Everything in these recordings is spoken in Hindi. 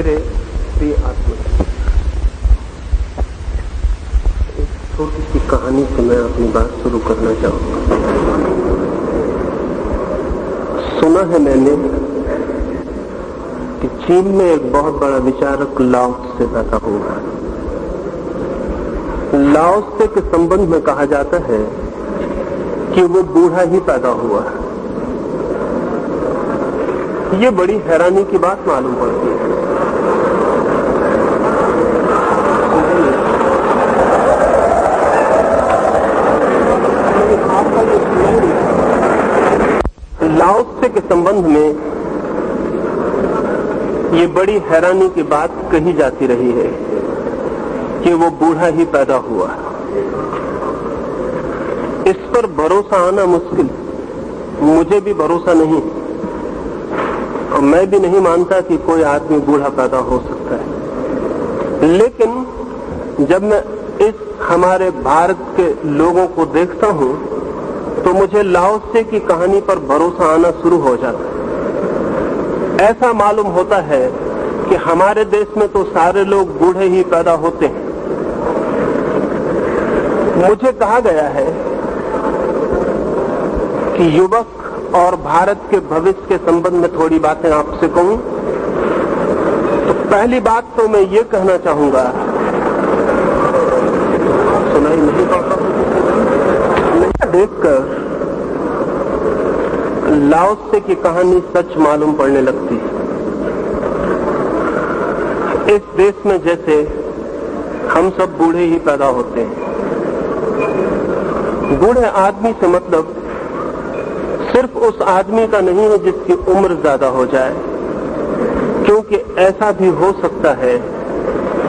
मेरे प्रिय आत्मा, एक छोटी सी कहानी से मैं अपनी बात शुरू करना चाहूंगा। सुना है मैंने कि चीन में एक बहुत बड़ा विचारक लाओ त्से पैदा हुआ। लाओ त्से के संबंध में कहा जाता है कि वो बूढ़ा ही पैदा हुआ। ये बड़ी हैरानी की बात मालूम पड़ती है। लाओ त्से के संबंध में ये बड़ी हैरानी की बात कही जाती रही है कि वो बूढ़ा ही पैदा हुआ। इस पर भरोसा आना मुश्किल, मुझे भी भरोसा नहीं और मैं भी नहीं मानता कि कोई आदमी बूढ़ा पैदा हो सकता है। लेकिन जब मैं इस हमारे भारत के लोगों को देखता हूं तो मुझे लाओ त्से की कहानी पर भरोसा आना शुरू हो जाता है। ऐसा मालूम होता है कि हमारे देश में तो सारे लोग बूढ़े ही पैदा होते हैं। मुझे कहा गया है कि युवक और भारत के भविष्य के संबंध में थोड़ी बातें आपसे कहूं तो पहली बात तो मैं ये कहना चाहूंगा, सुनाई नहीं पाता, देखकर लाओ त्से की कहानी सच मालूम पड़ने लगती है। इस देश में जैसे हम सब बूढ़े ही पैदा होते हैं। बूढ़े आदमी से मतलब सिर्फ उस आदमी का नहीं है जिसकी उम्र ज्यादा हो जाए, क्योंकि ऐसा भी हो सकता है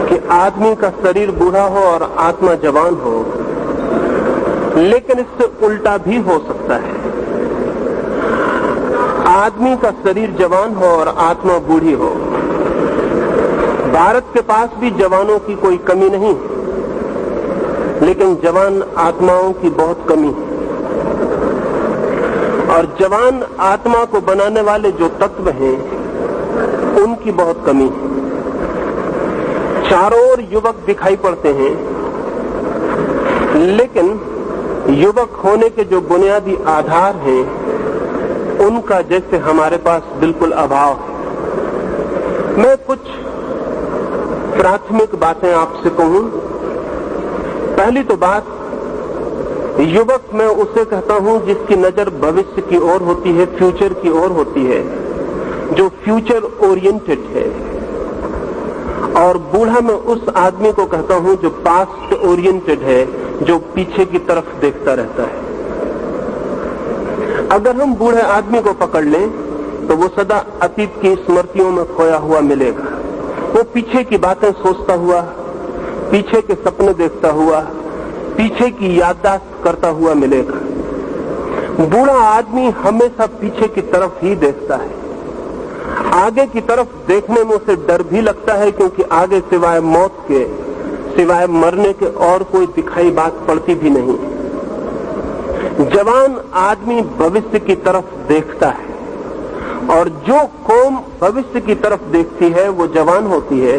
कि आदमी का शरीर बूढ़ा हो और आत्मा जवान हो, लेकिन इससे उल्टा भी हो सकता है। आदमी का शरीर जवान हो और आत्मा बूढ़ी हो। भारत के पास भी जवानों की कोई कमी नहीं, लेकिन जवान आत्माओं की बहुत कमी है। और जवान आत्मा को बनाने वाले जो तत्व हैं उनकी बहुत कमी है। चारों ओर युवक दिखाई पड़ते हैं, लेकिन युवक होने के जो बुनियादी आधार हैं उनका जैसे हमारे पास बिल्कुल अभाव है। मैं कुछ प्राथमिक बातें आपसे कहूं। पहली तो बात, युवक मैं उसे कहता हूं जिसकी नजर भविष्य की ओर होती है, फ्यूचर की ओर होती है, जो फ्यूचर ओरिएंटेड है। और बूढ़ा मैं उस आदमी को कहता हूं जो पास्ट ओरिएंटेड है, जो पीछे की तरफ देखता रहता है। अगर हम बूढ़े आदमी को पकड़ लें तो वो सदा अतीत की स्मृतियों में खोया हुआ मिलेगा। वो पीछे की बातें सोचता हुआ, पीछे के सपने देखता हुआ, पीछे की याददाश्त करता हुआ मिलेगा। बूढ़ा आदमी हमेशा पीछे की तरफ ही देखता है। आगे की तरफ देखने में उसे डर भी लगता है, क्योंकि आगे सिवाय मौत के, सिवाय मरने के और कोई दिखाई बात पड़ती भी नहीं। जवान आदमी भविष्य की तरफ देखता है, और जो कौम भविष्य की तरफ देखती है वो जवान होती है।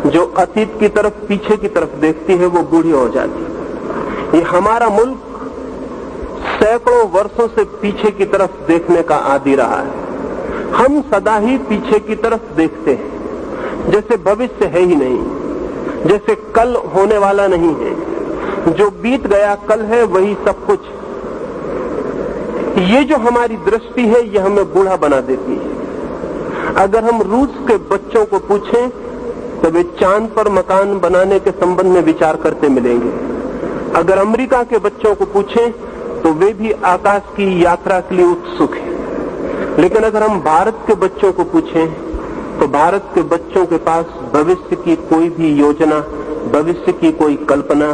जो अतीत की तरफ, पीछे की तरफ देखती है वो बूढ़ी हो जाती है। ये हमारा मुल्क सैकड़ों वर्षों से पीछे की तरफ देखने का आदी रहा है। हम सदा ही पीछे की तरफ देखते हैं, जैसे भविष्य है ही नहीं, जैसे कल होने वाला नहीं है। जो बीत गया कल है वही सब कुछ। ये जो हमारी दृष्टि है ये हमें बूढ़ा बना देती है। अगर हम रूस के बच्चों को पूछें तो वे चांद पर मकान बनाने के संबंध में विचार करते मिलेंगे। अगर अमेरिका के बच्चों को पूछें तो वे भी आकाश की यात्रा के लिए उत्सुक हैं। लेकिन अगर हम भारत के बच्चों को पूछें तो भारत के बच्चों के पास भविष्य की कोई भी योजना, भविष्य की कोई कल्पना,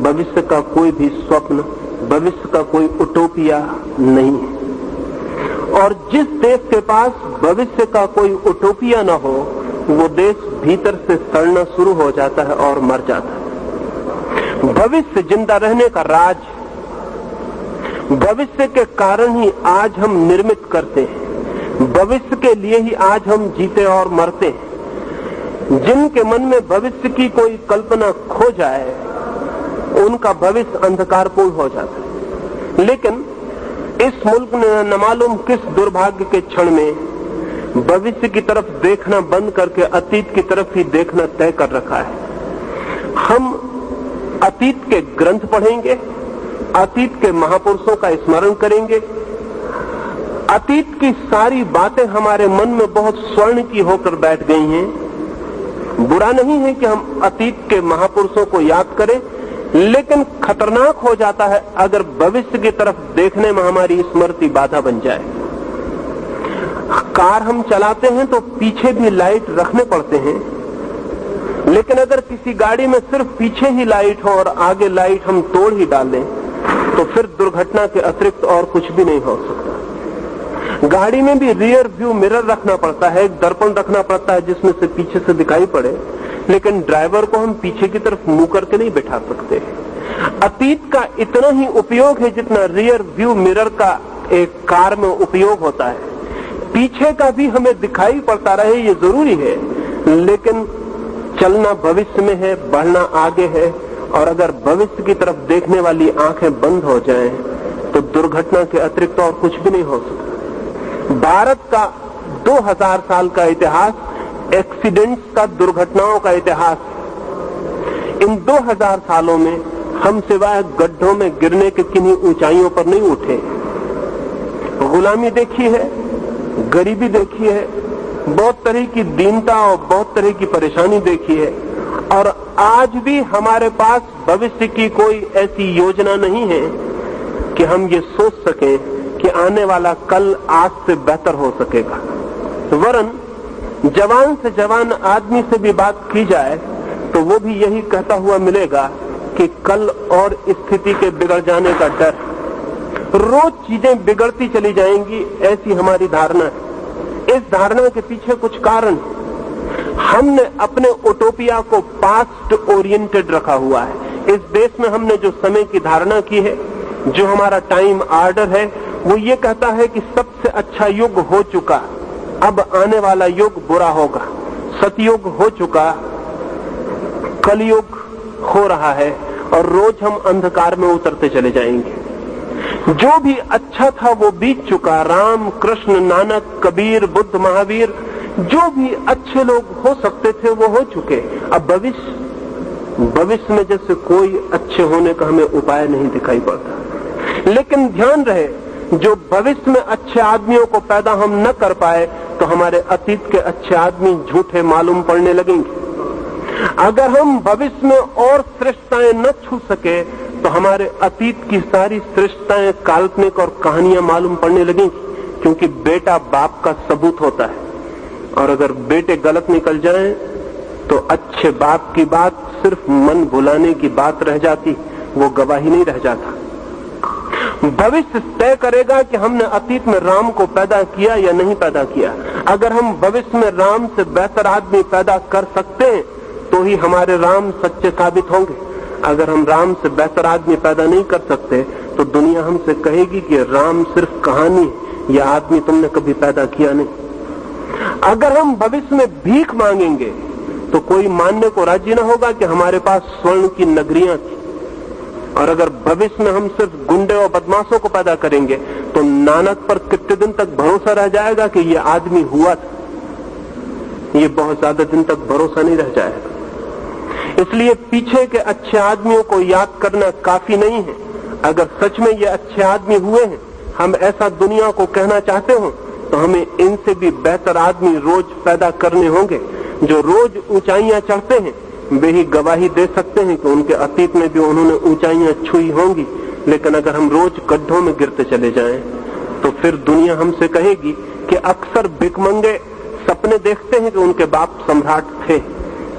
भविष्य का कोई भी स्वप्न, भविष्य का कोई उटोपिया नहीं है। और जिस देश के पास भविष्य का कोई उटोपिया न हो वो देश भीतर से सड़ना शुरू हो जाता है और मर जाता है। भविष्य जिंदा रहने का राज, भविष्य के कारण ही आज हम निर्मित करते हैं, भविष्य के लिए ही आज हम जीते और मरते हैं। जिनके मन में भविष्य की कोई कल्पना खो जाए उनका भविष्य अंधकारपूर्ण हो जाता है। लेकिन इस मुल्क ने न मालूम किस दुर्भाग्य के क्षण में भविष्य की तरफ देखना बंद करके अतीत की तरफ ही देखना तय कर रखा है। हम अतीत के ग्रंथ पढ़ेंगे, अतीत के महापुरुषों का स्मरण करेंगे, अतीत की सारी बातें हमारे मन में बहुत स्वर्ण की होकर बैठ गई हैं। बुरा नहीं है कि हम अतीत के महापुरुषों को याद करें, लेकिन खतरनाक हो जाता है अगर भविष्य की तरफ देखने में हमारी स्मृति बाधा बन जाए। कार हम चलाते हैं तो पीछे भी लाइट रखने पड़ते हैं, लेकिन अगर किसी गाड़ी में सिर्फ पीछे ही लाइट हो और आगे लाइट हम तोड़ ही डालें तो फिर दुर्घटना के अतिरिक्त और कुछ भी नहीं हो सकता। गाड़ी में भी रियर व्यू मिरर रखना पड़ता है, एक दर्पण रखना पड़ता है जिसमें से पीछे से दिखाई पड़े, लेकिन ड्राइवर को हम पीछे की तरफ मुंह करके नहीं बैठा सकते। अतीत का इतना ही उपयोग है जितना रियर व्यू मिरर का एक कार में उपयोग होता है। पीछे का भी हमें दिखाई पड़ता रहे ये जरूरी है, लेकिन चलना भविष्य में है, बढ़ना आगे है, और अगर भविष्य की तरफ देखने वाली आंखें बंद हो जाएं तो दुर्घटना के अतिरिक्त और कुछ भी नहीं हो सकता। भारत का 2000 साल का इतिहास एक्सीडेंट्स का, दुर्घटनाओं का इतिहास। इन 2000 सालों में हम सिवाय गड्ढों में गिरने के किन्हीं ऊंचाइयों पर नहीं उठे। गुलामी देखी है, गरीबी देखी है, बहुत तरह की दीनता और बहुत तरह की परेशानी देखी है, और आज भी हमारे पास भविष्य की कोई ऐसी योजना नहीं है कि हम ये सोच सकें कि आने वाला कल आज से बेहतर हो सकेगा। वरन जवान से जवान आदमी से भी बात की जाए तो वो भी यही कहता हुआ मिलेगा कि कल और स्थिति के बिगड़ जाने का डर, रोज चीजें बिगड़ती चली जाएंगी, ऐसी हमारी धारणा है। इस धारणा के पीछे कुछ कारण, हमने अपने उटोपिया को पास्ट ओरिएंटेड रखा हुआ है। इस देश में हमने जो समय की धारणा की है, जो हमारा टाइम ऑर्डर है, वो ये कहता है कि सबसे अच्छा युग हो चुका, अब आने वाला युग बुरा होगा। सतयुग हो चुका, कलयुग हो रहा है, और रोज हम अंधकार में उतरते चले जाएंगे। जो भी अच्छा था वो बीत चुका। राम, कृष्ण, नानक, कबीर, बुद्ध, महावीर, जो भी अच्छे लोग हो सकते थे वो हो चुके। अब भविष्य में जैसे कोई अच्छे होने का हमें उपाय नहीं दिखाई पड़ता। लेकिन ध्यान रहे, जो भविष्य में अच्छे आदमियों को पैदा हम न कर पाए तो हमारे अतीत के अच्छे आदमी झूठे मालूम पड़ने लगेंगे। अगर हम भविष्य में और श्रेष्ठताएं न छू सके तो हमारे अतीत की सारी श्रेष्ठताएं काल्पनिक और कहानियां मालूम पड़ने लगेंगी, क्योंकि बेटा बाप का सबूत होता है, और अगर बेटे गलत निकल जाएं तो अच्छे बाप की बात सिर्फ मन भुलाने की बात रह जाती, वो गवाही नहीं रह जाता। भविष्य तय करेगा कि हमने अतीत में राम को पैदा किया या नहीं पैदा किया। अगर हम भविष्य में राम से बेहतर आदमी पैदा कर सकते हैं तो ही हमारे राम सच्चे साबित होंगे। अगर हम राम से बेहतर आदमी पैदा नहीं कर सकते तो दुनिया हमसे कहेगी कि राम सिर्फ कहानी है, यह आदमी तुमने कभी पैदा किया नहीं। अगर हम भविष्य में भीख मांगेंगे तो कोई मानने को राजी न होगा कि हमारे पास स्वर्ण की नगरियां थी, और अगर भविष्य में हम सिर्फ गुंडे और बदमाशों को पैदा करेंगे तो नानक पर कितने दिन तक भरोसा रह जाएगा कि ये आदमी हुआ था। ये बहुत ज्यादा दिन तक भरोसा नहीं रह जाएगा। इसलिए पीछे के अच्छे आदमियों को याद करना काफी नहीं है। अगर सच में ये अच्छे आदमी हुए हैं, हम ऐसा दुनिया को कहना चाहते हो, तो हमें इनसे भी बेहतर आदमी रोज पैदा करने होंगे। जो रोज ऊंचाइयां चढ़ते हैं वे ही गवाही दे सकते हैं कि उनके अतीत में भी उन्होंने ऊंचाइयां छुई होंगी। लेकिन अगर हम रोज गड्ढों में गिरते चले जाएं तो फिर दुनिया हमसे कहेगी कि अक्सर भिखमंगे सपने देखते हैं कि उनके बाप सम्राट थे,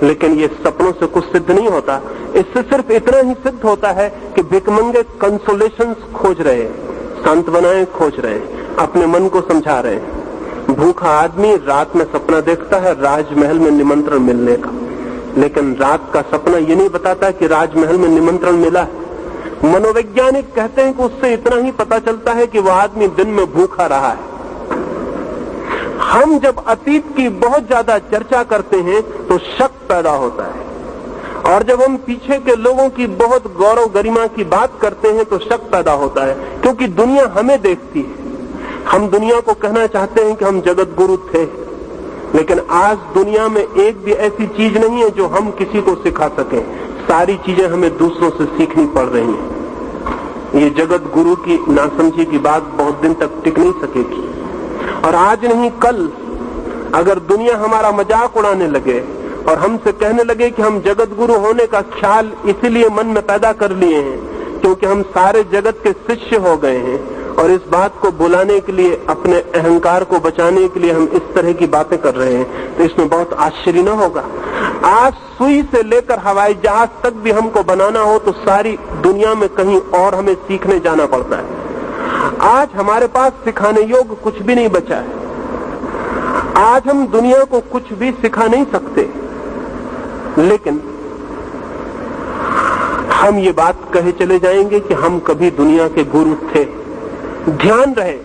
लेकिन ये सपनों से कुछ सिद्ध नहीं होता। इससे सिर्फ इतना ही सिद्ध होता है कि भिखमंगे कंसोलेशंस खोज रहे हैं, सांत्वनाएं खोज रहे हैं, अपने मन को समझा रहे हैं। भूखा आदमी रात में सपना देखता है राजमहल में निमंत्रण मिलने का, लेकिन रात का सपना ये नहीं बताता कि राजमहल में निमंत्रण मिला है। मनोवैज्ञानिक कहते हैं कि उससे इतना ही पता चलता है कि वह आदमी दिन में भूखा रहा है। हम जब अतीत की बहुत ज्यादा चर्चा करते हैं तो शक पैदा होता है, और जब हम पीछे के लोगों की बहुत गौरव गरिमा की बात करते हैं तो शक पैदा होता है, क्योंकि दुनिया हमें देखती है। हम दुनिया को कहना चाहते हैं कि हम जगत गुरु थे, लेकिन आज दुनिया में एक भी ऐसी चीज नहीं है जो हम किसी को सिखा सकें। सारी चीजें हमें दूसरों से सीखनी पड़ रही हैं। ये जगत गुरु की नासमझी की बात बहुत दिन तक टिक नहीं सकेगी, और आज नहीं कल अगर दुनिया हमारा मजाक उड़ाने लगे और हमसे कहने लगे कि हम जगत गुरु होने का ख्याल इसीलिए मन में पैदा कर लिए हैं क्योंकि हम सारे जगत के शिष्य हो गए हैं, और इस बात को बुलाने के लिए, अपने अहंकार को बचाने के लिए हम इस तरह की बातें कर रहे हैं, तो इसमें बहुत आश्चर्य न होगा। आज सुई से लेकर हवाई जहाज तक भी हमको बनाना हो तो सारी दुनिया में कहीं और हमें सीखने जाना पड़ता है। आज हमारे पास सिखाने योग्य कुछ भी नहीं बचा है। आज हम दुनिया को कुछ भी सिखा नहीं सकते, लेकिन हम ये बात कहे चले जाएंगे कि हम कभी दुनिया के गुरु थे। ध्यान रहे,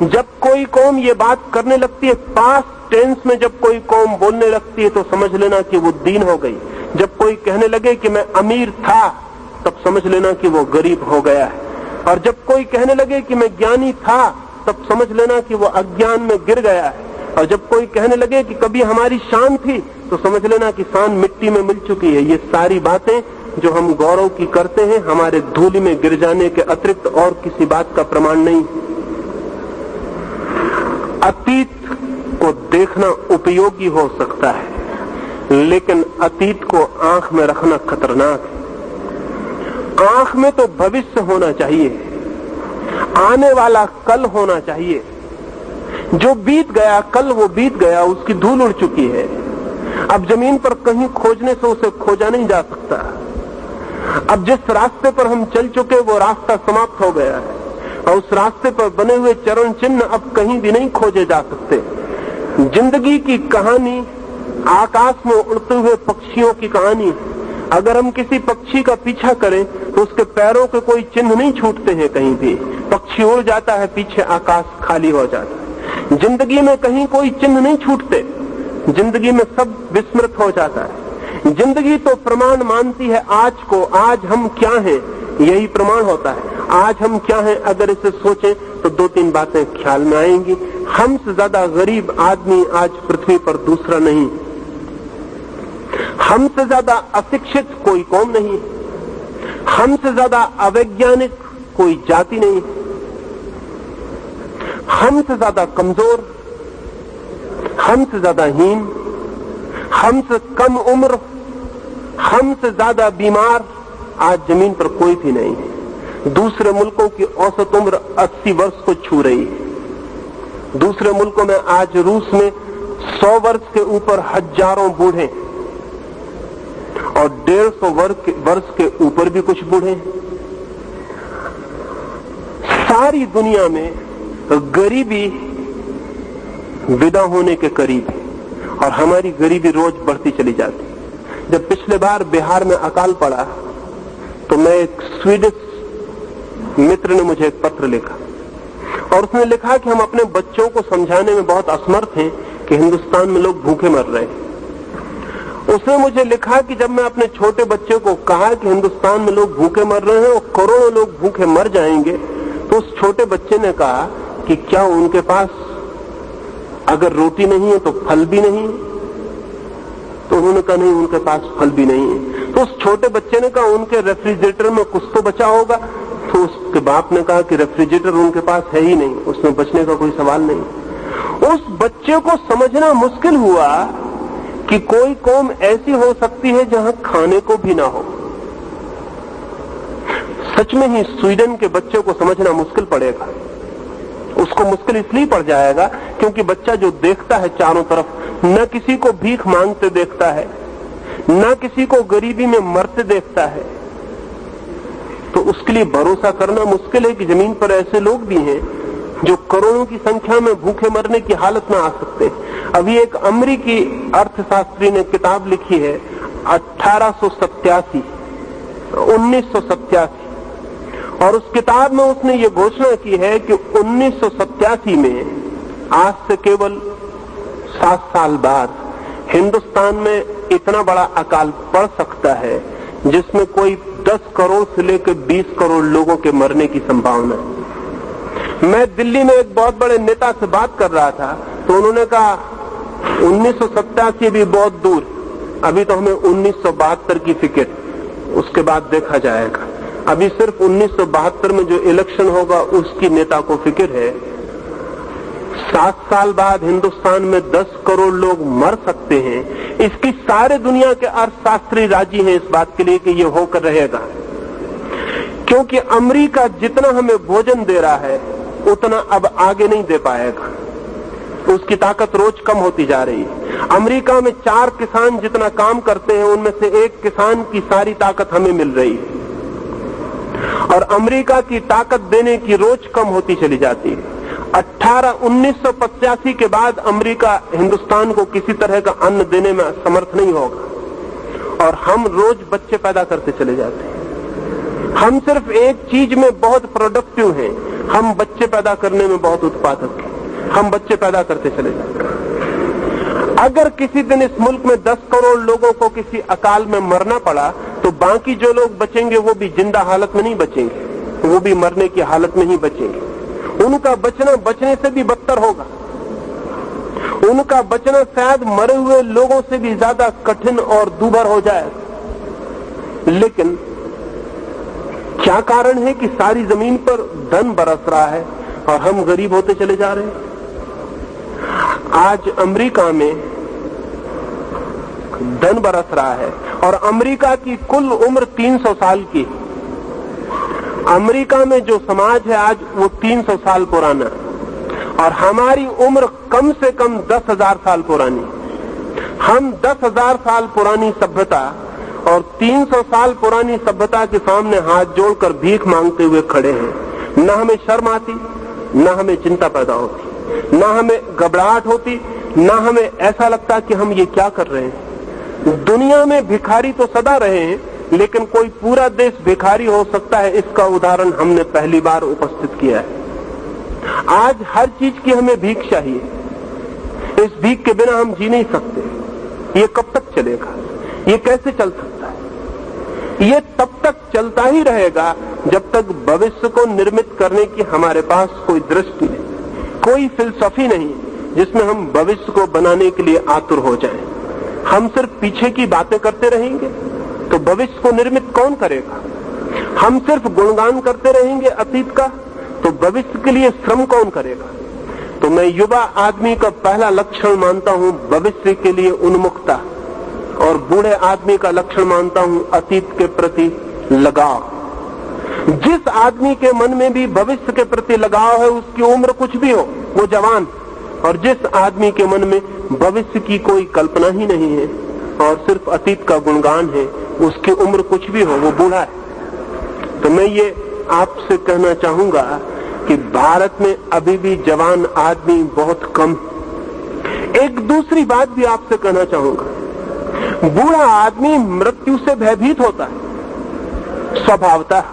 जब कोई कौम ये बात करने लगती है, पास्ट टेंस में जब कोई कौम बोलने लगती है, तो समझ लेना कि वो दीन हो गई। जब कोई कहने लगे कि मैं अमीर था, तब समझ लेना कि वो गरीब हो गया है। और जब कोई कहने लगे कि मैं ज्ञानी था, तब समझ लेना कि वो अज्ञान में गिर गया है। और जब कोई कहने लगे कि कभी हमारी शान थी, तो समझ लेना कि शान मिट्टी में मिल चुकी है। ये सारी बातें जो हम गौरव की करते हैं, हमारे धूलि में गिर जाने के अतिरिक्त और किसी बात का प्रमाण नहीं। अतीत को देखना उपयोगी हो सकता है, लेकिन अतीत को आंख में रखना खतरनाक है। आंख में तो भविष्य होना चाहिए, आने वाला कल होना चाहिए। जो बीत गया कल, वो बीत गया, उसकी धूल उड़ चुकी है। अब जमीन पर कहीं खोजने से उसे खोजा नहीं जा सकता। अब जिस रास्ते पर हम चल चुके वो रास्ता समाप्त हो गया है, और उस रास्ते पर बने हुए चरण चिन्ह अब कहीं भी नहीं खोजे जा सकते। जिंदगी की कहानी आकाश में उड़ते हुए पक्षियों की कहानी। अगर हम किसी पक्षी का पीछा करें तो उसके पैरों के कोई चिन्ह नहीं छूटते हैं कहीं भी। पक्षी उड़ जाता है, पीछे आकाश खाली हो जाता है। जिंदगी में कहीं कोई चिन्ह नहीं छूटते, जिंदगी में सब विस्मृत हो जाता है। जिंदगी तो प्रमाण मानती है आज को, आज हम क्या हैं यही प्रमाण होता है। आज हम क्या हैं अगर इसे सोचें तो दो तीन बातें ख्याल में आएंगी। हमसे ज्यादा गरीब आदमी आज पृथ्वी पर दूसरा नहीं, हमसे ज्यादा अशिक्षित कोई कौम नहीं, हमसे ज्यादा अवैज्ञानिक कोई जाति नहीं, हमसे ज्यादा कमजोर, हमसे ज्यादा हीन, हमसे कम उम्र, हमसे ज्यादा बीमार आज जमीन पर कोई भी नहीं है। दूसरे मुल्कों की औसत उम्र 80 वर्ष को छू रही है। दूसरे मुल्कों में आज रूस में 100 वर्ष के ऊपर हजारों बूढ़े, और 150 वर्ष के ऊपर भी कुछ बूढ़े। सारी दुनिया में गरीबी विदा होने के करीब है, और हमारी गरीबी रोज बढ़ती चली जाती। जब पिछले बार बिहार में अकाल पड़ा तो मैं एक स्वीडिश मित्र ने मुझे एक पत्र लिखा, और उसने लिखा कि हम अपने बच्चों को समझाने में बहुत असमर्थ हैं कि हिंदुस्तान में लोग भूखे मर रहे हैं। उसने मुझे लिखा कि जब मैं अपने छोटे बच्चे को कहा कि हिंदुस्तान में लोग भूखे मर रहे हैं और करोड़ों लोग भूखे मर जाएंगे, तो उस छोटे बच्चे ने कहा कि क्या उनके पास अगर रोटी नहीं है तो फल भी नहीं? तो उन्होंने कहा नहीं, उनके पास फल भी नहीं है। तो उस छोटे बच्चे ने कहा उनके रेफ्रिजरेटर में कुछ तो बचा होगा। तो उसके बाप ने कहा कि रेफ्रिजरेटर उनके पास है ही नहीं, उसमें बचने का कोई सवाल नहीं। उस बच्चे को समझना मुश्किल हुआ कि कोई कौम ऐसी हो सकती है जहां खाने को भी ना हो। सच में ही स्वीडन के बच्चे को समझना मुश्किल पड़ेगा। उसको मुश्किल इसलिए पड़ जाएगा क्योंकि बच्चा जो देखता है चारों तरफ, न किसी को भीख मांगते देखता है, न किसी को गरीबी में मरते देखता है, तो उसके लिए भरोसा करना मुश्किल है कि जमीन पर ऐसे लोग भी हैं जो करोड़ों की संख्या में भूखे मरने की हालत में आ सकते हैं। अभी एक अमेरिकी अर्थशास्त्री ने किताब लिखी है 1987, और उस किताब में उसने ये घोषणा की है कि 1987 में आज से केवल 7 साल बाद हिंदुस्तान में इतना बड़ा अकाल पड़ सकता है जिसमें कोई 10 करोड़ से लेकर 20 करोड़ लोगों के मरने की संभावना है। मैं दिल्ली में एक बहुत बड़े नेता से बात कर रहा था तो उन्होंने कहा 1987 भी बहुत दूर, अभी तो हमें 1972 की फिक्र, उसके बाद देखा जाएगा। अभी सिर्फ 1972 में जो इलेक्शन होगा उसकी नेता को फिक्र है। 7 साल बाद हिंदुस्तान में 10 करोड़ लोग मर सकते हैं, इसकी सारे दुनिया के अर्थशास्त्री राजी हैं इस बात के लिए कि ये होकर रहेगा, क्योंकि अमेरिका जितना हमें भोजन दे रहा है उतना अब आगे नहीं दे पाएगा, उसकी ताकत रोज कम होती जा रही है। अमेरिका में 4 किसान जितना काम करते हैं उनमें से 1 किसान की सारी ताकत हमें मिल रही है, और अमेरिका की ताकत देने की रोज कम होती चली जाती है। 1985 के बाद अमेरिका हिंदुस्तान को किसी तरह का अन्न देने में समर्थ नहीं होगा, और हम रोज बच्चे पैदा करते चले जाते हैं। हम सिर्फ एक चीज में बहुत प्रोडक्टिव हैं, हम बच्चे पैदा करने में बहुत उत्पादक हैं, हम बच्चे पैदा करते चले जाते हैं। अगर किसी दिन इस मुल्क में 10 करोड़ लोगों को किसी अकाल में मरना पड़ा तो बाकी जो लोग बचेंगे वो भी जिंदा हालत में नहीं बचेंगे, वो भी मरने की हालत में ही बचेंगे। उनका बचना बचने से भी बदतर होगा, उनका बचना शायद मरे हुए लोगों से भी ज्यादा कठिन और दूभर हो जाए। लेकिन क्या कारण है कि सारी जमीन पर धन बरस रहा है और हम गरीब होते चले जा रहे हैं? आज अमेरिका में धन बरस रहा है और अमेरिका की कुल उम्र 300 साल की। अमेरिका में जो समाज है आज वो 300 साल पुराना, और हमारी उम्र कम से कम 10,000 साल पुरानी। हम 10,000 साल पुरानी सभ्यता और 300 साल पुरानी सभ्यता के सामने हाथ जोड़कर भीख मांगते हुए खड़े हैं। न हमें शर्म आती, न हमें चिंता पैदा होती, न हमें घबराहट होती, न हमें ऐसा लगता कि हम ये क्या कर रहे हैं। दुनिया में भिखारी तो सदा रहे हैं, लेकिन कोई पूरा देश भिखारी हो सकता है, इसका उदाहरण हमने पहली बार उपस्थित किया है। आज हर चीज की हमें भीख चाहिए, इस भीख के बिना हम जी नहीं सकते। ये कब तक चलेगा? ये कैसे चल सकता है? ये तब तक चलता ही रहेगा जब तक भविष्य को निर्मित करने की हमारे पास कोई दृष्टि नहीं, कोई फिलसफी नहीं जिसमें हम भविष्य को बनाने के लिए आतुर हो जाएं। हम सिर्फ पीछे की बातें करते रहेंगे तो भविष्य को निर्मित कौन करेगा? हम सिर्फ गुणगान करते रहेंगे अतीत का तो भविष्य के लिए श्रम कौन करेगा? तो मैं युवा आदमी का पहला लक्षण मानता हूं भविष्य के लिए उन्मुखता, और बूढ़े आदमी का लक्षण मानता हूं अतीत के प्रति लगाव। जिस आदमी के मन में भी भविष्य के प्रति लगाव है उसकी उम्र कुछ भी हो वो जवान, और जिस आदमी के मन में भविष्य की कोई कल्पना ही नहीं है और सिर्फ अतीत का गुणगान है उसकी उम्र कुछ भी हो वो बूढ़ा है। तो मैं ये आपसे कहना चाहूंगा कि भारत में अभी भी जवान आदमी बहुत कम। एक दूसरी बात भी आपसे कहना चाहूंगा, बूढ़ा आदमी मृत्यु से भयभीत होता है स्वभावतः।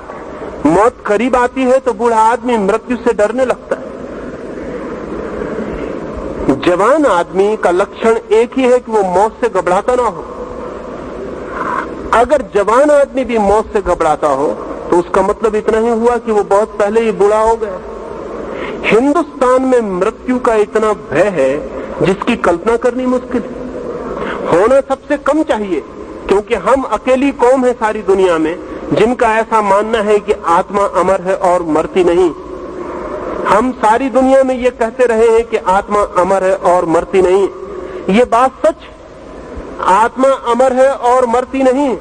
मौत करीब आती है तो बूढ़ा आदमी मृत्यु से डरने लगता है। जवान आदमी का लक्षण एक ही है कि वो मौत से घबराता ना हो। अगर जवान आदमी भी मौत से घबराता हो तो उसका मतलब इतना ही हुआ कि वो बहुत पहले ही बूढ़ा हो गया। हिंदुस्तान में मृत्यु का इतना भय है जिसकी कल्पना करनी मुश्किल है। होना सबसे कम चाहिए, क्योंकि हम अकेली कौम है सारी दुनिया में जिनका ऐसा मानना है कि आत्मा अमर है और मरती नहीं। हम सारी दुनिया में ये कहते रहे हैं कि आत्मा अमर है और मरती नहीं। ये बात सच, आत्मा अमर है और मरती नहीं,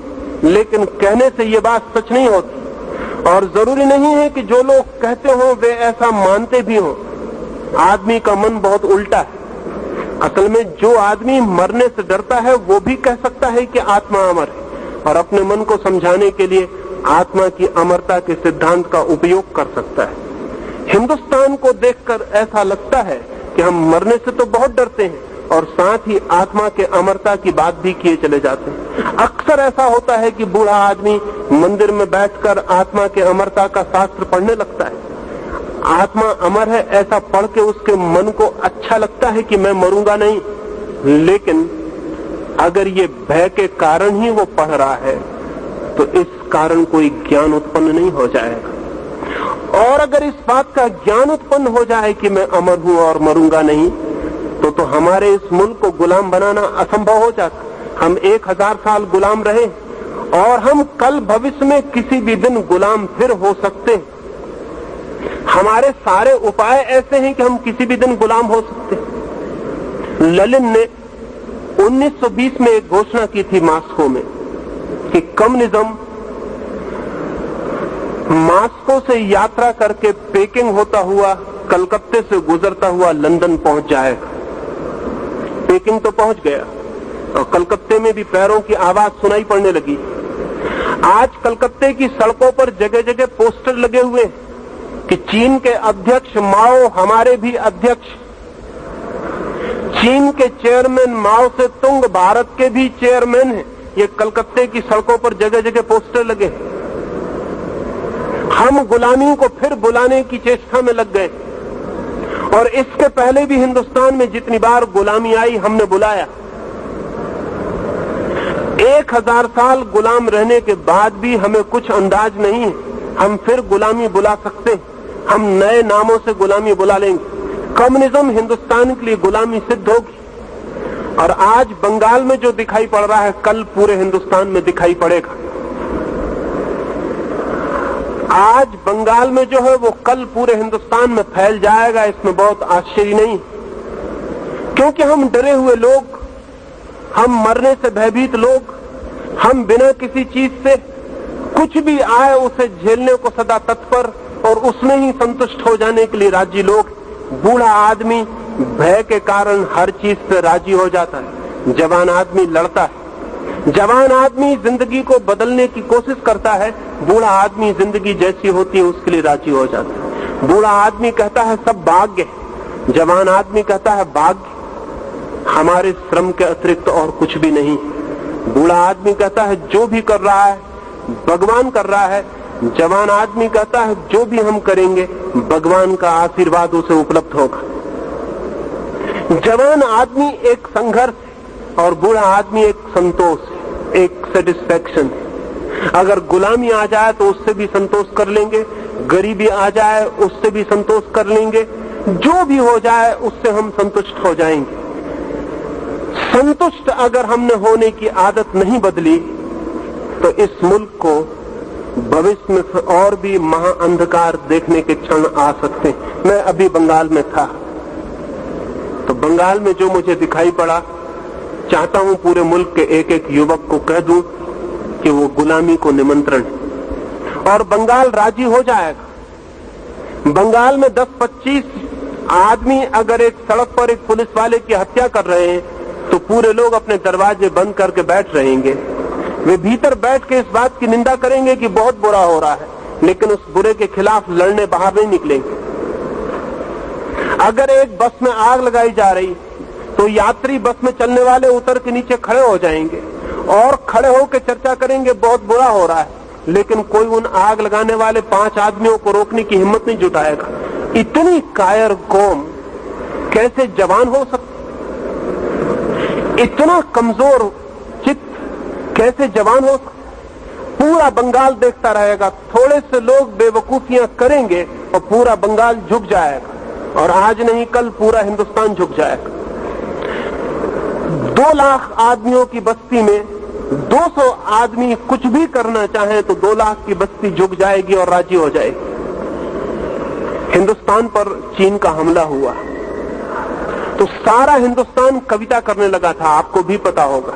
लेकिन कहने से ये बात सच नहीं होती। और जरूरी नहीं है कि जो लोग कहते हो वे ऐसा मानते भी हो। आदमी का मन बहुत उल्टा है। असल में जो आदमी मरने से डरता है वो भी कह सकता है कि आत्मा अमर है, और अपने मन को समझाने के लिए आत्मा की अमरता के सिद्धांत का उपयोग कर सकता है। हिंदुस्तान को देखकर ऐसा लगता है कि हम मरने से तो बहुत डरते हैं और साथ ही आत्मा के अमरता की बात भी किए चले जाते हैं। अक्सर ऐसा होता है कि बूढ़ा आदमी मंदिर में बैठकर आत्मा के अमरता का शास्त्र पढ़ने लगता है। आत्मा अमर है ऐसा पढ़ के उसके मन को अच्छा लगता है कि मैं मरूंगा नहीं, लेकिन अगर ये भय के कारण ही वो पढ़ रहा है तो इस कारण कोई ज्ञान उत्पन्न नहीं हो जाएगा। और अगर इस बात का ज्ञान उत्पन्न हो जाए कि मैं अमर हूं और मरूंगा नहीं, तो हमारे इस मुल्क को गुलाम बनाना असंभव हो जाता। हम 1000 साल गुलाम रहे और हम कल भविष्य में किसी भी दिन गुलाम फिर हो सकते हैं। हमारे सारे उपाय ऐसे हैं कि हम किसी भी दिन गुलाम हो सकते हैं। लेनिन ने 1920 में एक घोषणा की थी मॉस्को में कि कम्युनिज्म मॉस्को से यात्रा करके पेकिंग होता हुआ, कलकत्ते से गुजरता हुआ लंदन पहुंच जाएगा। पेकिंग तो पहुंच गया और कलकत्ते में भी पैरों की आवाज सुनाई पड़ने लगी। आज कलकत्ते की सड़कों पर जगह जगह पोस्टर लगे हुए हैं कि चीन के अध्यक्ष माओ हमारे भी अध्यक्ष, चीन के चेयरमैन माओ से तुंग भारत के भी चेयरमैन हैं। ये कलकत्ते की सड़कों पर जगह जगह पोस्टर लगे। हम गुलामी को फिर बुलाने की चेष्टा में लग गए और इसके पहले भी हिंदुस्तान में जितनी बार गुलामी आई हमने बुलाया। 1000 साल गुलाम रहने के बाद भी हमें कुछ अंदाज नहीं है, हम फिर गुलामी बुला सकते हैं। हम नए नामों से गुलामी बुला लेंगे। कम्युनिज्म हिंदुस्तान के लिए गुलामी सिद्ध होगी और आज बंगाल में जो दिखाई पड़ रहा है कल पूरे हिंदुस्तान में दिखाई पड़ेगा। आज बंगाल में जो है वो कल पूरे हिंदुस्तान में फैल जाएगा। इसमें बहुत आश्चर्य नहीं, क्योंकि हम डरे हुए लोग, हम मरने से भयभीत लोग, हम बिना किसी चीज से कुछ भी आए उसे झेलने को सदा तत्पर और उसमें ही संतुष्ट हो जाने के लिए राजी लोग। बूढ़ा आदमी भय के कारण हर चीज से राजी हो जाता है, जवान आदमी लड़ता है। जवान आदमी जिंदगी को बदलने की कोशिश करता है, बूढ़ा आदमी जिंदगी जैसी होती है उसके लिए राजी हो जाता है। बूढ़ा आदमी कहता है सब भाग्य, जवान आदमी कहता है भाग्य हमारे श्रम के अतिरिक्त और कुछ भी नहीं। बूढ़ा आदमी कहता है जो भी कर रहा है भगवान कर रहा है, जवान आदमी कहता है जो भी हम करेंगे भगवान का आशीर्वाद उसे उपलब्ध होगा। जवान आदमी एक संघर्ष और बूढ़ा आदमी एक संतोष, एक सेटिस्फैक्शन। अगर गुलामी आ जाए तो उससे भी संतोष कर लेंगे, गरीबी आ जाए उससे भी संतोष कर लेंगे, जो भी हो जाए उससे हम संतुष्ट हो जाएंगे। संतुष्ट अगर हमने होने की आदत नहीं बदली तो इस मुल्क को भविष्य में और भी महाअंधकार देखने के क्षण आ सकते हैं। मैं अभी बंगाल में था तो बंगाल में जो मुझे दिखाई पड़ा, चाहता हूं पूरे मुल्क के एक एक युवक को कह दूं कि वो गुलामी को निमंत्रण है और बंगाल राजी हो जाएगा। बंगाल में 10-25 आदमी अगर एक सड़क पर एक पुलिस वाले की हत्या कर रहे हैं तो पूरे लोग अपने दरवाजे बंद करके बैठ रहेंगे। वे भीतर बैठ के इस बात की निंदा करेंगे कि बहुत बुरा हो रहा है, लेकिन उस बुरे के खिलाफ लड़ने बाहर नहीं निकलेंगे। अगर एक बस में आग लगाई जा रही तो यात्री बस में चलने वाले उतर के नीचे खड़े हो जाएंगे और खड़े होकर चर्चा करेंगे बहुत बुरा हो रहा है, लेकिन कोई उन आग लगाने वाले 5 आदमियों को रोकने की हिम्मत नहीं जुटाएगा। इतनी कायर कौम कैसे जवान हो सकती, इतना कमजोर चित्त कैसे जवान हो सकता। पूरा बंगाल देखता रहेगा, थोड़े से लोग बेवकूफियां करेंगे और पूरा बंगाल झुक जाएगा और आज नहीं कल पूरा हिंदुस्तान झुक जाएगा। 2 लाख आदमियों की बस्ती में 200 आदमी कुछ भी करना चाहे तो 2 लाख की बस्ती झुक जाएगी और राजी हो जाएगी। हिंदुस्तान पर चीन का हमला हुआ तो सारा हिंदुस्तान कविता करने लगा था, आपको भी पता होगा।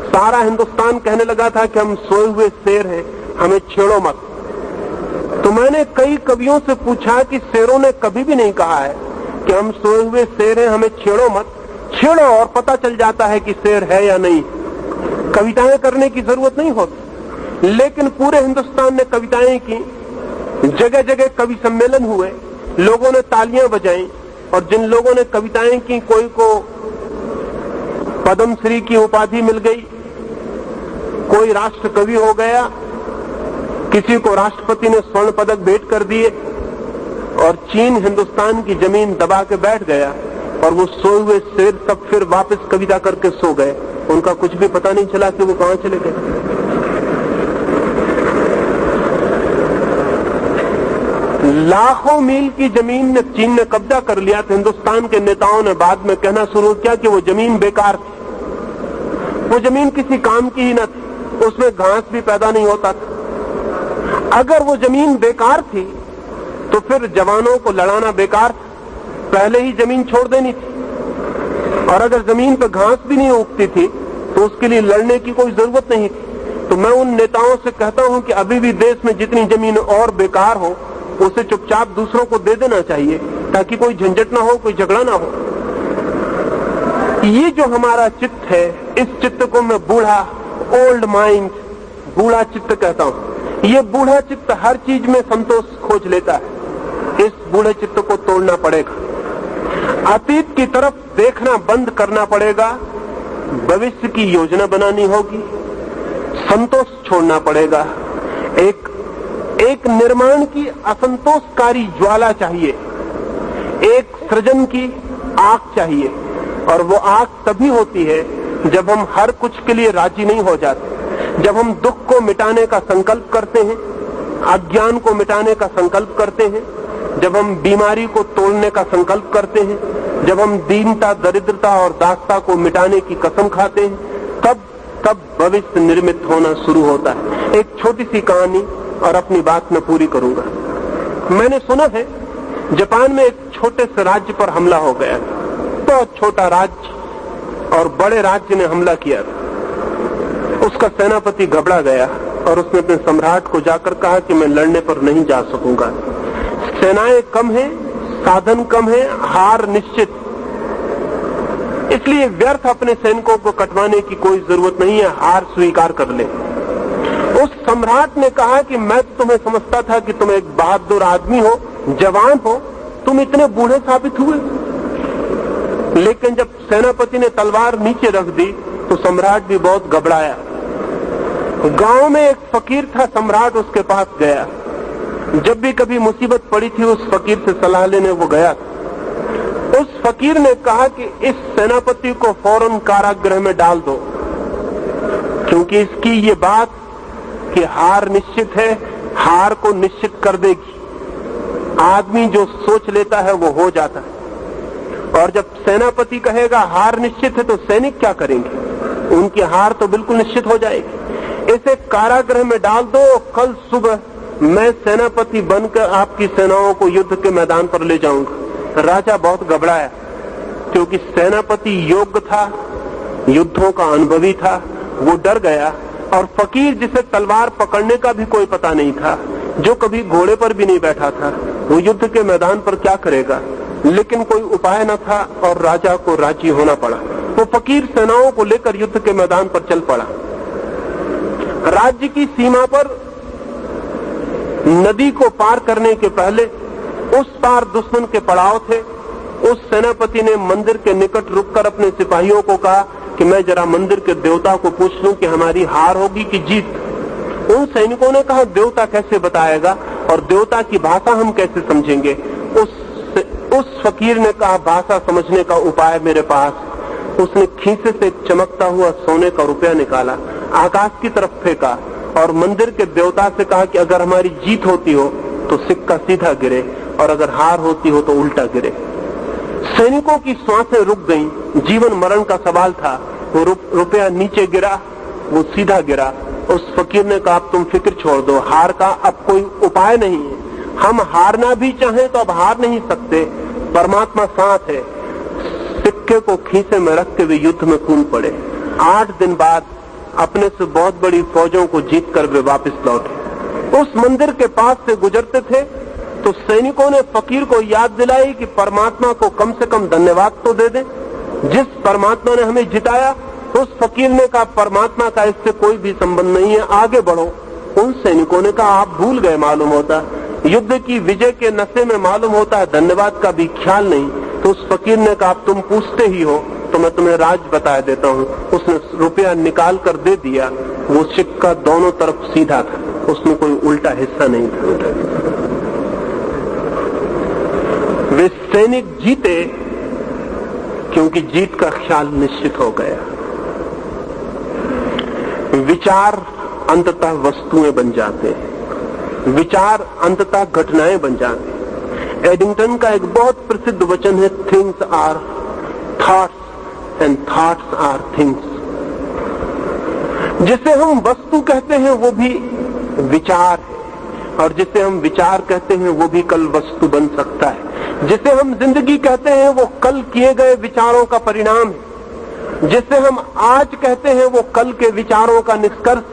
सारा हिंदुस्तान कहने लगा था कि हम सोए हुए शेर हैं, हमें छेड़ो मत। तो मैंने कई कवियों से पूछा कि शेरों ने कभी भी नहीं कहा है कि हम सोए हुए शेर हैं, हमें छेड़ो मत। छेड़ो और पता चल जाता है कि शेर है या नहीं। कविताएं करने की जरूरत नहीं होती, लेकिन पूरे हिंदुस्तान ने कविताएं की, जगह जगह कवि सम्मेलन हुए, लोगों ने तालियां बजाई और जिन लोगों ने कविताएं की कोई को पद्मश्री की उपाधि मिल गई, कोई राष्ट्र कवि हो गया, किसी को राष्ट्रपति ने स्वर्ण पदक भेंट कर दिए और चीन हिंदुस्तान की जमीन दबा के बैठ गया और वो सोए हुए शेर तब फिर वापस कविता करके सो गए। उनका कुछ भी पता नहीं चला कि वो कहां चले गए। लाखों मील की जमीन ने चीन ने कब्जा कर लिया था। हिंदुस्तान के नेताओं ने बाद में कहना शुरू किया कि वो जमीन बेकार थी, वो जमीन किसी काम की ही न थी, उसमें घास भी पैदा नहीं होता था। अगर वो जमीन बेकार थी तो फिर जवानों को लड़ाना बेकार था, पहले ही जमीन छोड़ देनी थी। और अगर जमीन पर घास भी नहीं उगती थी तो उसके लिए लड़ने की कोई जरूरत नहीं थी। तो मैं उन नेताओं से कहता हूं कि अभी भी देश में जितनी जमीन और बेकार हो उसे चुपचाप दूसरों को दे देना चाहिए, ताकि कोई झंझट ना हो, कोई झगड़ा ना हो। ये जो हमारा चित्त है, इस चित्त को मैं बूढ़ा, ओल्ड माइंड, बूढ़ा चित्त कहता हूं। ये बूढ़ा चित्त हर चीज में संतोष खोज लेता है। इस बूढ़े चित्त को तोड़ना पड़ेगा, अतीत की तरफ देखना बंद करना पड़ेगा, भविष्य की योजना बनानी होगी, संतोष छोड़ना पड़ेगा। एक निर्माण की असंतोषकारी ज्वाला चाहिए, एक सृजन की आग चाहिए। और वो आग तभी होती है जब हम हर कुछ के लिए राजी नहीं हो जाते, जब हम दुख को मिटाने का संकल्प करते हैं, अज्ञान को मिटाने का संकल्प करते हैं, जब हम बीमारी को तोड़ने का संकल्प करते हैं, जब हम दीनता, दरिद्रता और दासता को मिटाने की कसम खाते हैं, तब भविष्य निर्मित होना शुरू होता है। एक छोटी सी कहानी और अपनी बात मैं पूरी करूंगा। मैंने सुना है जापान में एक छोटे से राज्य पर हमला हो गया, बहुत छोटा राज्य, और बड़े राज्य ने हमला किया। उसका सेनापति घबरा गया और उसने अपने सम्राट को जाकर कहा कि मैं लड़ने पर नहीं जा सकूंगा, सेनाएं कम हैं, साधन कम है, हार निश्चित, इसलिए व्यर्थ अपने सैनिकों को कटवाने की कोई जरूरत नहीं है, हार स्वीकार कर ले। उस सम्राट ने कहा कि मैं तुम्हें समझता था कि तुम एक बहादुर आदमी हो, जवान हो, तुम इतने बूढ़े साबित हुए। लेकिन जब सेनापति ने तलवार नीचे रख दी तो सम्राट भी बहुत घबराया। गांव में एक फकीर था, सम्राट उसके पास गया। जब भी कभी मुसीबत पड़ी थी उस फकीर से सलाह लेने वो गया। उस फकीर ने कहा कि इस सेनापति को फौरन कारागृह में डाल दो, क्योंकि इसकी ये बात कि हार निश्चित है, हार को निश्चित कर देगी। आदमी जो सोच लेता है वो हो जाता है। और जब सेनापति कहेगा हार निश्चित है तो सैनिक क्या करेंगे? उनकी हार तो बिल्कुल निश्चित हो जाएगी। इसे कारागृह में डाल दो, कल सुबह मैं सेनापति बनकर आपकी सेनाओं को युद्ध के मैदान पर ले जाऊंगा। राजा बहुत घबराया, क्योंकि सेनापति योग्य था, युद्धों का अनुभवी था, वो डर गया। और फकीर जिसे तलवार पकड़ने का भी कोई पता नहीं था, जो कभी घोड़े पर भी नहीं बैठा था, वो युद्ध के मैदान पर क्या करेगा? लेकिन कोई उपाय न था और राजा को राजी होना पड़ा। वो फकीर सेनाओं को लेकर युद्ध के मैदान पर चल पड़ा। राज्य की सीमा पर नदी को पार करने के पहले उस पार दुश्मन के पड़ाव थे। उस सेनापति ने मंदिर के निकट रुककर अपने सिपाहियों को कहा कि मैं जरा मंदिर के देवता को पूछ लूं कि हमारी हार होगी कि जीत। उन सैनिकों ने कहा देवता कैसे बताएगा और देवता की भाषा हम कैसे समझेंगे? उस फकीर ने कहा भाषा समझने का उपाय मेरे पास। उसने खीसे से चमकता हुआ सोने का रुपया निकाला, आकाश की तरफ फेंका और मंदिर के देवता से कहा कि अगर हमारी जीत होती हो तो सिक्का सीधा गिरे और अगर हार होती हो तो उल्टा गिरे। सैनिकों की सांसें रुक गईं, जीवन मरण का सवाल था। वो रुपया नीचे गिरा, वो सीधा गिरा। उस फकीर ने कहा अब तुम फिक्र छोड़ दो, हार का अब कोई उपाय नहीं है। हम हारना भी चाहें तो अब हार नहीं सकते, परमात्मा साथ है। सिक्के को खीसे में रखते हुए युद्ध में कूद पड़े। 8 दिन बाद अपने से बहुत बड़ी फौजों को जीत कर वे वापस लौटे। उस मंदिर के पास से गुजरते थे तो सैनिकों ने फकीर को याद दिलाई कि परमात्मा को कम से कम धन्यवाद तो दे दे, जिस परमात्मा ने हमें जिताया। उस फकीर ने कहा परमात्मा का इससे कोई भी संबंध नहीं है, आगे बढ़ो। उन सैनिकों ने कहा आप भूल गए, मालूम होता युद्ध की विजय के नशे में मालूम होता है धन्यवाद का भी ख्याल नहीं। तो उस फकीर ने कहा तुम पूछते ही हो तो मैं तुम्हें राज बता देता हूँ। उसने रुपया निकाल कर दे दिया। वो सिक्का दोनों तरफ सीधा था, उसमें कोई उल्टा हिस्सा नहीं था। वे सैनिक जीते क्योंकि जीत का ख्याल निश्चित हो गया। विचार अंततः वस्तुएं बन जाते हैं, विचार अंततः घटनाएं बन जाते हैं। एडिंगटन का एक बहुत प्रसिद्ध वचन है, things are thoughts and thoughts are things. जिसे हम वस्तु कहते हैं वो भी विचार है, और जिसे हम विचार कहते हैं वो भी कल वस्तु बन सकता है। जिसे हम जिंदगी कहते हैं वो कल किए गए विचारों का परिणाम है। जिसे हम आज कहते हैं वो कल के विचारों का निष्कर्ष,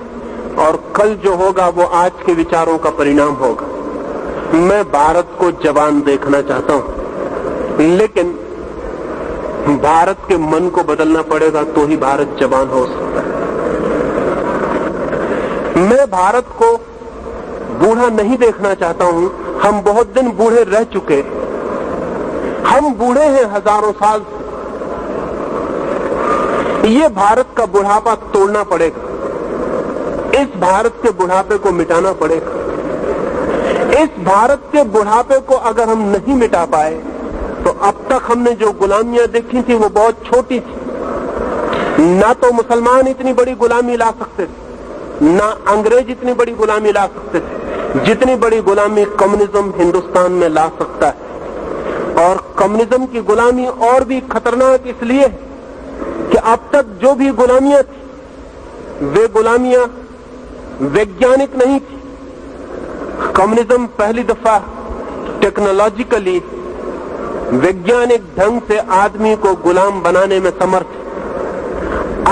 और कल जो होगा वो आज के विचारों का परिणाम होगा। मैं भारत को जवान देखना चाहता हूं, लेकिन भारत के मन को बदलना पड़ेगा तो ही भारत जवान हो सकता है। मैं भारत को बूढ़ा नहीं देखना चाहता हूं। हम बहुत दिन बूढ़े रह चुके, हम बूढ़े हैं हजारों साल से। ये भारत का बुढ़ापा तोड़ना पड़ेगा, इस भारत के बुढ़ापे को मिटाना पड़ेगा। इस भारत के बुढ़ापे को अगर हम नहीं मिटा पाए तो अब तक हमने जो गुलामियां देखी थी वो बहुत छोटी थी। ना तो मुसलमान इतनी बड़ी गुलामी ला सकते थे, ना अंग्रेज इतनी बड़ी गुलामी ला सकते थे जितनी बड़ी गुलामी कम्युनिज्म हिंदुस्तान में ला सकता है। और कम्युनिज्म की गुलामी और भी खतरनाक इसलिए है कि अब तक जो भी गुलामियां थी वे गुलामियां वैज्ञानिक नहीं थी। कम्युनिज्म पहली दफा टेक्नोलॉजिकली वैज्ञानिक ढंग से आदमी को गुलाम बनाने में समर्थ है।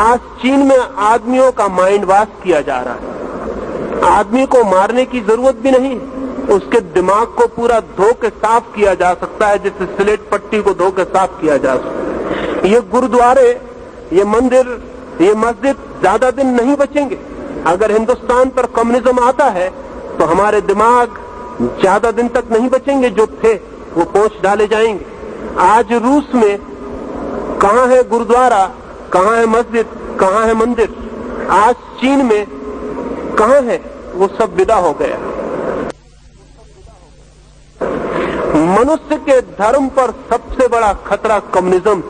आज चीन में आदमियों का माइंड वॉश किया जा रहा है। आदमी को मारने की जरूरत भी नहीं, उसके दिमाग को पूरा धो के साफ किया जा सकता है, जैसे स्लेट पट्टी को धो के साफ किया जा सकता है। ये गुरुद्वारे, ये मंदिर, ये मस्जिद ज्यादा दिन नहीं बचेंगे। अगर हिंदुस्तान पर कम्युनिज्म आता है तो हमारे दिमाग ज्यादा दिन तक नहीं बचेंगे, जो थे वो पोंछ डाले जाएंगे। आज रूस में कहां है गुरुद्वारा, कहां है मस्जिद, कहां है मंदिर? आज चीन में कहां है? वो सब विदा हो गया। मनुष्य के धर्म पर सबसे बड़ा खतरा कम्युनिज्म।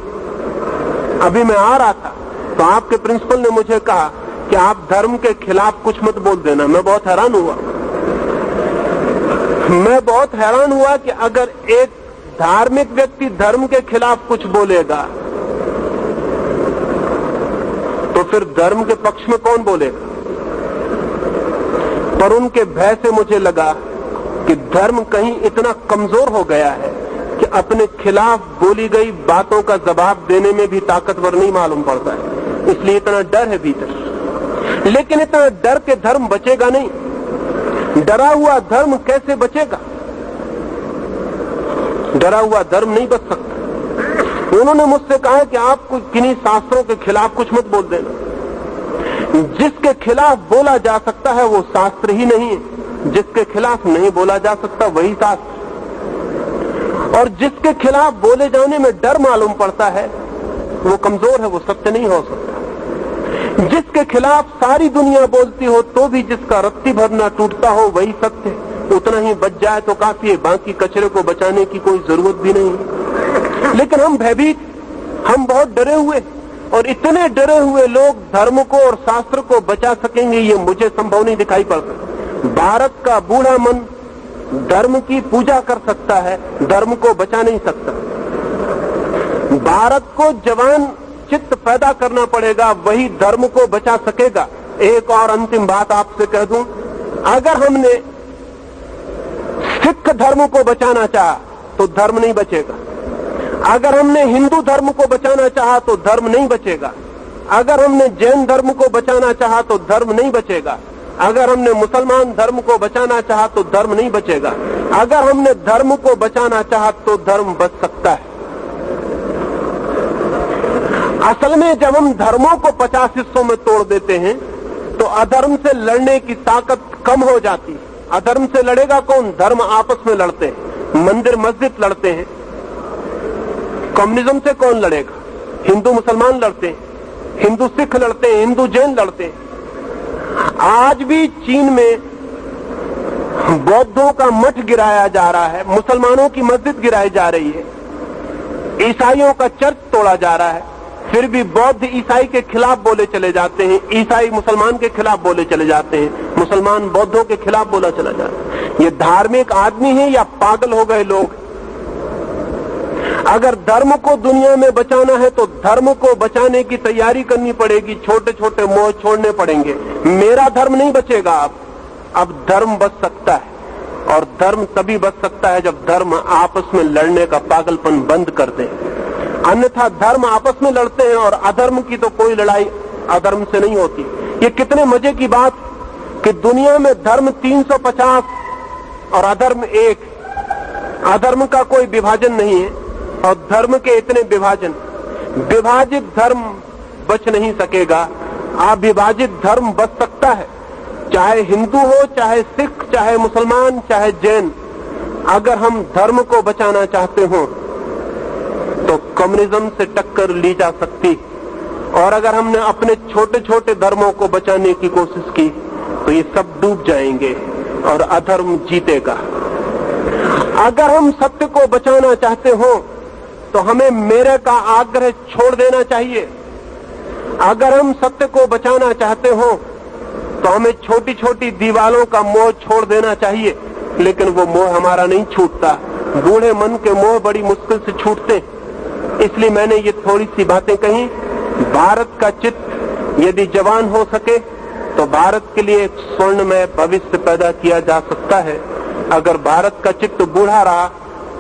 अभी मैं आ रहा था तो आपके प्रिंसिपल ने मुझे कहा कि आप धर्म के खिलाफ कुछ मत बोल देना। मैं बहुत हैरान हुआ। मैं बहुत हैरान हुआ कि अगर एक धार्मिक व्यक्ति धर्म के खिलाफ कुछ बोलेगा तो फिर धर्म के पक्ष में कौन बोलेगा? पर उनके भय से मुझे लगा कि धर्म कहीं इतना कमजोर हो गया है कि अपने खिलाफ बोली गई बातों का जवाब देने में भी ताकतवर नहीं मालूम पड़ता है, इसलिए इतना डर है भीतर। लेकिन इतना डर के धर्म बचेगा नहीं। डरा हुआ धर्म कैसे बचेगा? डरा हुआ धर्म नहीं बच सकता। उन्होंने मुझसे कहा कि आप किन्हीं शास्त्रों के खिलाफ कुछ मत बोल देना। जिसके खिलाफ बोला जा सकता है वो शास्त्र ही नहीं है, जिसके खिलाफ नहीं बोला जा सकता वही शास्त्र। और जिसके खिलाफ बोले जाने में डर मालूम पड़ता है वो कमजोर है, वो सत्य नहीं हो सकता। जिसके खिलाफ सारी दुनिया बोलती हो तो भी जिसका रत्ती भर ना टूटता हो वही सत्य है। उतना ही बच जाए तो काफी है, बाकी कचरे को बचाने की कोई जरूरत भी नहीं है। लेकिन हम भयभीत, हम बहुत डरे हुए, और इतने डरे हुए लोग धर्म को और शास्त्र को बचा सकेंगे ये मुझे संभव नहीं दिखाई पड़ता। भारत का बूढ़ा मन धर्म की पूजा कर सकता है, धर्म को बचा नहीं सकता। भारत को जवान चित्त पैदा करना पड़ेगा, वही धर्म को बचा सकेगा। एक और अंतिम बात आपसे कह दूं, अगर हमने सिख धर्म को बचाना चाहा तो धर्म नहीं बचेगा। अगर हमने हिंदू धर्म को बचाना चाहा तो धर्म नहीं बचेगा। अगर हमने जैन धर्म को बचाना चाहा तो धर्म नहीं बचेगा। अगर हमने मुसलमान धर्म को बचाना चाहा तो धर्म नहीं बचेगा। अगर हमने धर्म को बचाना चाहा तो धर्म बच सकता है। असल में जब हम धर्मों को 50 हिस्सों में तोड़ देते हैं तो अधर्म से लड़ने की ताकत कम हो जाती है। अधर्म से लड़ेगा कौन? धर्म आपस में लड़ते हैं, मंदिर मस्जिद लड़ते हैं। कम्युनिज्म से कौन लड़ेगा? हिंदू मुसलमान लड़ते हैं, हिंदू सिख लड़ते हैं, हिंदू जैन लड़ते हैं। आज भी चीन में बौद्धों का मठ गिराया जा रहा है, मुसलमानों की मस्जिद गिराई जा रही है। ईसाइयों का चर्च तोड़ा जा रहा है, फिर भी बौद्ध ईसाई के खिलाफ बोले चले जाते हैं, ईसाई मुसलमान के खिलाफ बोले चले जाते हैं, मुसलमान बौद्धों के खिलाफ बोला चला जाता है। ये धार्मिक आदमी है या पागल हो गए लोग? अगर धर्म को दुनिया में बचाना है तो धर्म को बचाने की तैयारी करनी पड़ेगी, छोटे छोटे मोह छोड़ने पड़ेंगे। मेरा धर्म नहीं बचेगा। अब धर्म बच सकता है, और धर्म तभी बच सकता है जब धर्म आपस में लड़ने का पागलपन बंद कर दे। अन्यथा धर्म आपस में लड़ते हैं, और अधर्म की तो कोई लड़ाई अधर्म से नहीं होती। ये कितने मजे की बात कि दुनिया में धर्म 350 और अधर्म 1। अधर्म का कोई विभाजन नहीं है और धर्म के इतने विभाजन। विभाजित धर्म बच नहीं सकेगा, अविभाजित धर्म बच सकता है। चाहे हिंदू हो, चाहे सिख, चाहे मुसलमान, चाहे जैन। अगर हम धर्म को बचाना चाहते हो तो कम्युनिज्म से टक्कर ली जा सकती, और अगर हमने अपने छोटे छोटे धर्मों को बचाने की कोशिश की तो ये सब डूब जाएंगे और अधर्म जीतेगा। अगर हम सत्य को बचाना चाहते हो तो हमें मेरे का आग्रह छोड़ देना चाहिए। अगर हम सत्य को बचाना चाहते हो तो हमें छोटी छोटी दीवालों का मोह छोड़ देना चाहिए, लेकिन वो मोह हमारा नहीं छूटता। बूढ़े मन के मोह बड़ी मुश्किल से छूटते। इसलिए मैंने ये थोड़ी सी बातें कही। भारत का चित्त यदि जवान हो सके तो भारत के लिए एक स्वर्णमय भविष्य पैदा किया जा सकता है। अगर भारत का चित्त बूढ़ा रहा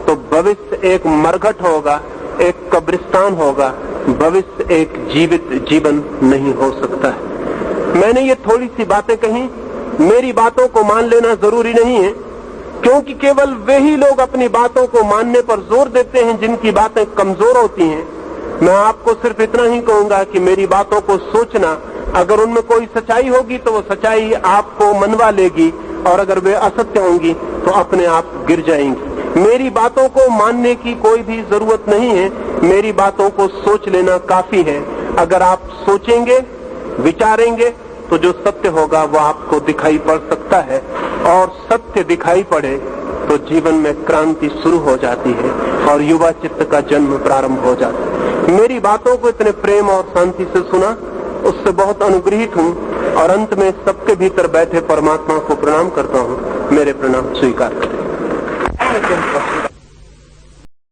तो भविष्य एक मरघट होगा, एक कब्रिस्तान होगा। भविष्य एक जीवित जीवन नहीं हो सकता है। मैंने ये थोड़ी सी बातें कही। मेरी बातों को मान लेना जरूरी नहीं है, क्योंकि केवल वे ही लोग अपनी बातों को मानने पर जोर देते हैं जिनकी बातें कमजोर होती हैं। मैं आपको सिर्फ इतना ही कहूंगा कि मेरी बातों को सोचना। अगर उनमें कोई सच्चाई होगी तो वो सच्चाई आपको मनवा लेगी, और अगर वे असत्य होंगी तो अपने आप गिर जाएंगी। मेरी बातों को मानने की कोई भी जरूरत नहीं है। मेरी बातों को सोच लेना काफी है। अगर आप सोचेंगे, विचारेंगे, तो जो सत्य होगा वो आपको दिखाई पड़ सकता है, और सत्य दिखाई पड़े तो जीवन में क्रांति शुरू हो जाती है और युवा चित्त का जन्म प्रारंभ हो जाता है। मेरी बातों को इतने प्रेम और शांति से सुना, उससे बहुत अनुग्रहित हूँ, और अंत में सबके भीतर बैठे परमात्मा को प्रणाम करता हूँ। मेरे प्रणाम स्वीकार करें।